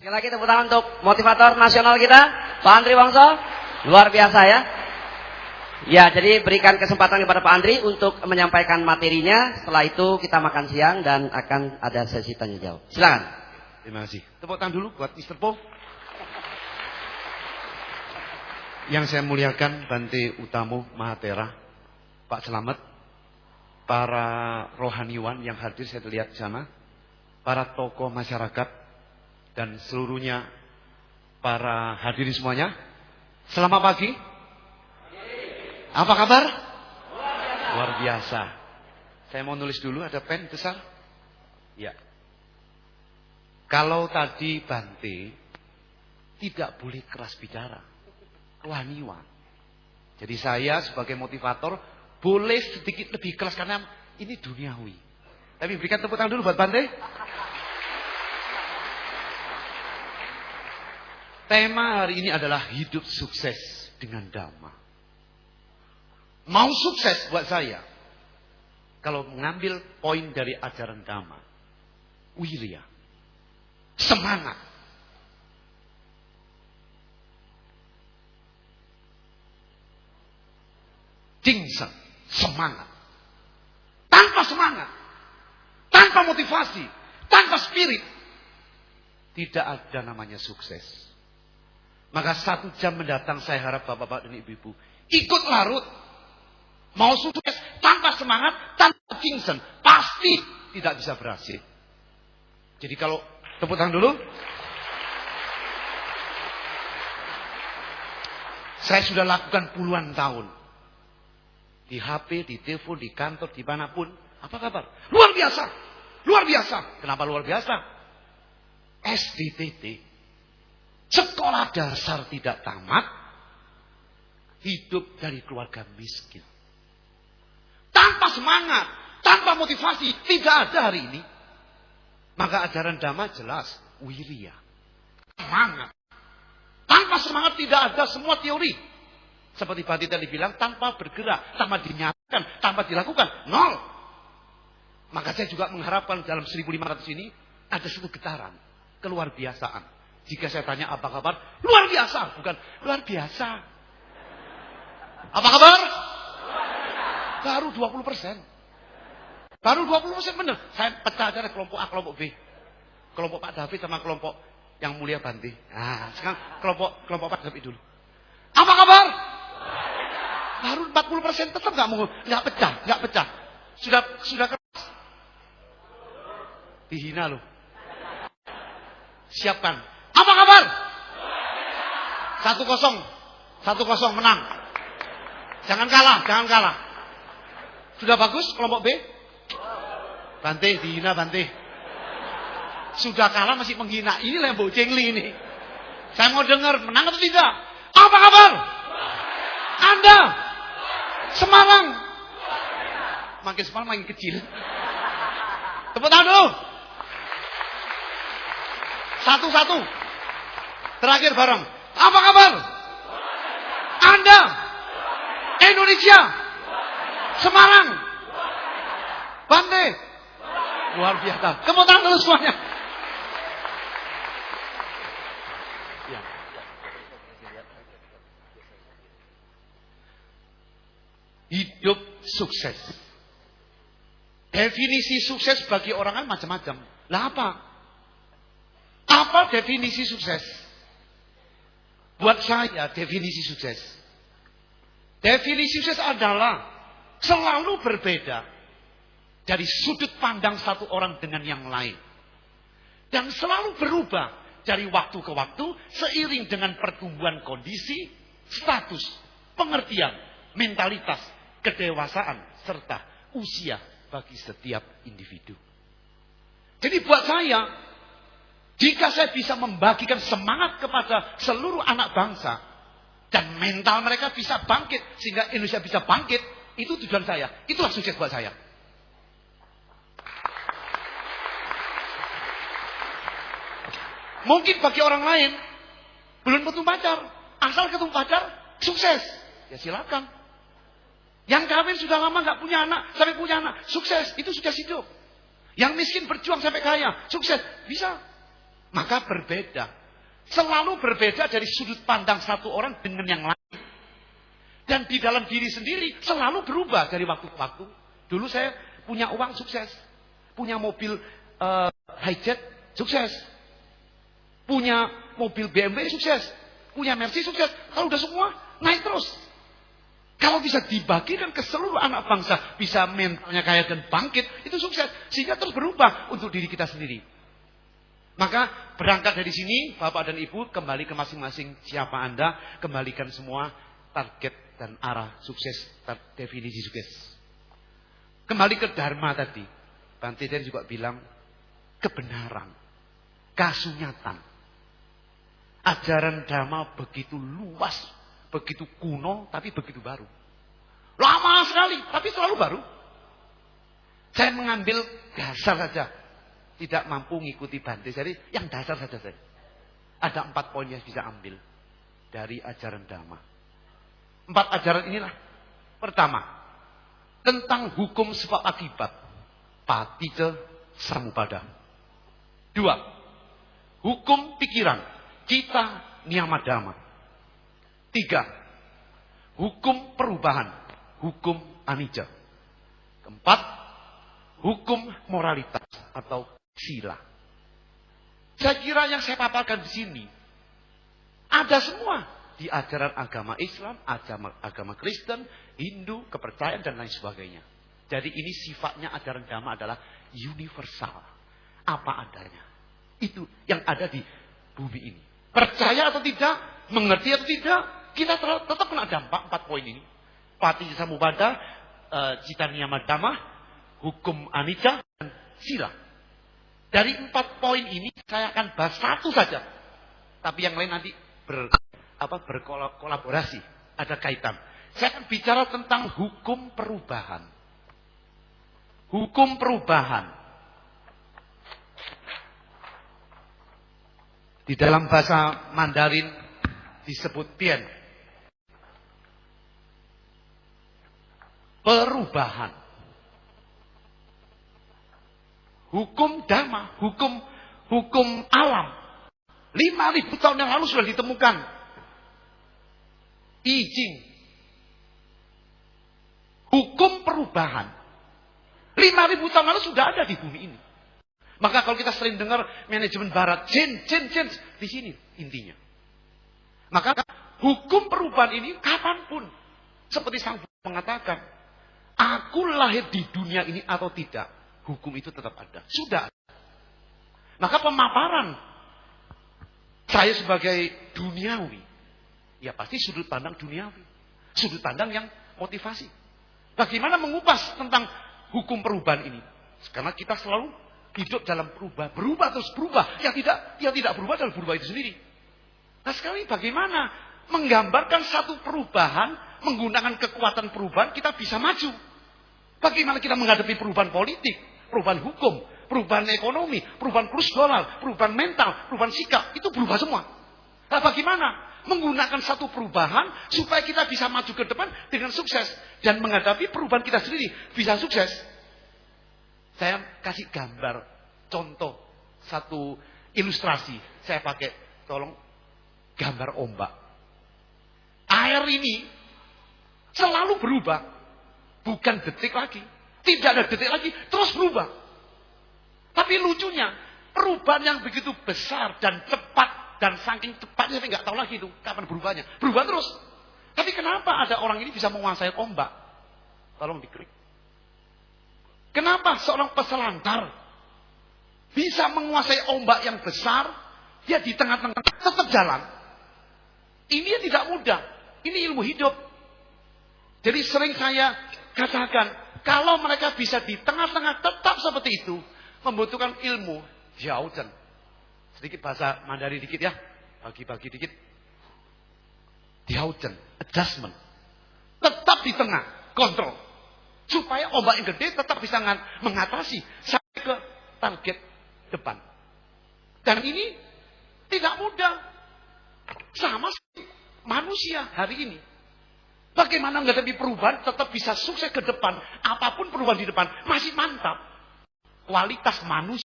Sekali lagi tepuk tangan untuk motivator nasional kita, Pak Andri Wangso. Luar biasa ya. Ya, jadi berikan kesempatan kepada Pak Andri untuk menyampaikan materinya. Setelah itu kita makan siang dan akan ada sesi tanya jawab. Silakan. Terima kasih. Tepuk tangan dulu buat Mr. Po. Yang saya muliakan Bante Utamo Mahatera, Pak Selamet, para rohaniwan yang hadir saya lihat di sana, para tokoh masyarakat, dan seluruhnya para hadirin semuanya. Selamat pagi. Apa kabar? Luar biasa. Saya mau nulis dulu, ada pen besar? Ya. Kalau tadi Bante tidak boleh keras bicara, rohaniwan. Jadi saya sebagai motivator boleh sedikit lebih keras karena ini duniawi. Tapi berikan tepuk tangan dulu buat Bante. Tema hari ini adalah hidup sukses dengan Dhamma. Mau sukses buat saya, kalau mengambil poin dari ajaran Dhamma, wirya, semangat. Jingsen, semangat. Tanpa semangat, tanpa motivasi, tanpa spirit, tidak ada namanya sukses. Maka 1 jam mendatang saya harap bapak-bapak dan ibu-ibu ikut larut. Mau sukses tanpa semangat, tanpa jingsen, pasti tidak bisa berhasil. Jadi kalau tepuk tangan dulu. Saya sudah lakukan puluhan tahun. Di HP, di telepon, di kantor, dimanapun. Apa kabar? Luar biasa. Luar biasa. Kenapa luar biasa? SDTT. Sekolah dasar tidak tamat. Hidup dari keluarga miskin. Tanpa semangat. Tanpa motivasi. Tidak ada hari ini. Maka ajaran Dhamma jelas. Wirya. Semangat. Tanpa semangat tidak ada semua teori. Seperti Bante tadi bilang, tanpa bergerak, tanpa dinyatakan, tanpa dilakukan, nol. Maka saya juga mengharapkan dalam 1500 ini ada satu getaran, keluar biasaan. Jika saya tanya apa kabar, luar biasa, bukan luar biasa. Apa kabar? Baru 20%. Baru 20% benar. Saya pecah aja kelompok A, kelompok B. Kelompok Pak David sama kelompok yang mulia Bante. Nah, sekarang kelompok Pak David dulu. Apa kabar? Baru 40% tetap nggak pecah. Sudah keras. Dihina loh. Siapkan. Apa kabar? 1-0 menang. Jangan kalah. Sudah bagus kelompok B? Bante dihina Bante. Sudah kalah masih menghina. Inilah yang bojengli ini. Saya mau dengar menang atau tidak? Apa kabar? Anda Semarang. Makin Semarang makin kecil. Tepuk tangan dulu. 1-1. Terakhir bareng. Apa kabar? Anda Indonesia. Semarang. Bante. Luar biasa. Tepuk tangan dulu semuanya. Hidup sukses. Definisi sukses bagi orang kan macam-macam. Lah apa? Apa definisi sukses? Buat saya definisi sukses. Definisi sukses adalah selalu berbeda dari sudut pandang satu orang dengan yang lain. Dan selalu berubah dari waktu ke waktu seiring dengan pertumbuhan kondisi, status, pengertian, mentalitas, kedewasaan, serta usia bagi setiap individu. Jadi buat saya, jika saya bisa membagikan semangat kepada seluruh anak bangsa, dan mental mereka bisa bangkit, sehingga Indonesia bisa bangkit, itu tujuan saya. Itulah sukses buat saya. Mungkin bagi orang lain, belum ketemu pacar. Asal ketemu pacar, sukses. Ya silakan. Yang kawin sudah lama nggak punya anak, sampai punya anak, sukses. Itu sukses hidup. Yang miskin berjuang sampai kaya, sukses. Bisa. Maka berbeda. Selalu berbeda dari sudut pandang satu orang dengan yang lain. Dan di dalam diri sendiri selalu berubah dari waktu ke waktu. Dulu saya punya uang sukses. Punya mobil hijet sukses. Punya mobil BMW sukses. Punya Mercy sukses. Kalau udah semua naik terus. Kalau bisa dibagikan ke seluruh anak bangsa. Bisa mentalnya kaya dan bangkit. Itu sukses. Sehingga terus berubah untuk diri kita sendiri. Maka berangkat dari sini, Bapak dan Ibu, kembali ke masing-masing siapa Anda, kembalikan semua target dan arah sukses, definisi sukses. Kembali ke Dharma tadi, Bante Den juga bilang, kebenaran, kasunyatan. Ajaran Dharma begitu luas, begitu kuno, tapi begitu baru. Lama sekali, tapi selalu baru. Saya mengambil dasar saja. Tidak mampu mengikuti Bante. Jadi yang dasar saja saya. Ada 4 poin yang bisa ambil dari ajaran Dhamma. 4 ajaran inilah. Pertama, tentang hukum sebab akibat. Paticca samuppada. 2, hukum pikiran. Citta niyama dhamma. 3, hukum perubahan. Hukum anicca. 4, hukum moralitas atau sila. Saya kira yang saya paparkan di sini ada semua di ajaran agama Islam, agama Kristen, Hindu, kepercayaan dan lain sebagainya. Jadi ini sifatnya ajaran Dhamma adalah universal, apa adanya. Itu yang ada di bumi ini. Percaya atau tidak, mengerti atau tidak, kita tetap kena dampak 4 poin ini. Paticca samuppada, citta niyama dhamma, hukum anicca dan sila. Dari 4 poin ini saya akan bahas 1 saja. Tapi yang lain nanti berkolaborasi, ada kaitan. Saya akan bicara tentang hukum perubahan. Hukum perubahan. Di dalam bahasa Mandarin disebut tian. Perubahan. Hukum Dhamma, hukum alam. 5.000 tahun yang lalu sudah ditemukan. I Ching. Hukum perubahan. 5.000 tahun lalu sudah ada di bumi ini. Maka kalau kita sering dengar manajemen barat, change, di sini intinya. Maka hukum perubahan ini kapanpun. Seperti Sang Buddha mengatakan, aku lahir di dunia ini atau tidak. Hukum itu tetap ada. Sudah. Maka pemaparan saya sebagai duniawi. Ya pasti sudut pandang duniawi. Sudut pandang yang motivasi. Bagaimana mengupas tentang hukum perubahan ini. Karena kita selalu hidup dalam berubah. Berubah terus berubah. Yang tidak berubah adalah berubah itu sendiri. Nah sekarang bagaimana menggambarkan satu perubahan. Menggunakan kekuatan perubahan kita bisa maju. Bagaimana kita menghadapi perubahan politik. Perubahan hukum, perubahan ekonomi, perubahan kurs dolar, perubahan mental, perubahan sikap, itu berubah semua. Nah bagaimana? Menggunakan satu perubahan supaya kita bisa maju ke depan dengan sukses. Dan menghadapi perubahan kita sendiri bisa sukses. Saya kasih gambar, contoh, satu ilustrasi. Saya pakai, tolong, gambar ombak. Air ini selalu berubah. Bukan detik lagi. Tidak ada detik lagi, terus berubah. Tapi lucunya, perubahan yang begitu besar dan cepat, dan saking cepatnya saya nggak tahu lagi itu kapan berubahnya. Berubah terus. Tapi kenapa ada orang ini bisa menguasai ombak? Tolong diklik. Kenapa seorang peselancar bisa menguasai ombak yang besar, dia di tengah-tengah tetap jalan? Ini tidak mudah. Ini ilmu hidup. Jadi sering saya katakan, kalau mereka bisa di tengah-tengah tetap seperti itu, membutuhkan ilmu, jiaozhen. Sedikit bahasa Mandarin dikit ya, bagi-bagi dikit. Jiaozhen, adjustment. Tetap di tengah, kontrol. Supaya ombak yang gede tetap bisa mengatasi sampai ke target depan. Dan ini tidak mudah. Sama seperti manusia hari ini. Bagaimana menghadapi perubahan tetap bisa sukses ke depan. Apapun perubahan di depan masih mantap. Kualitas manusia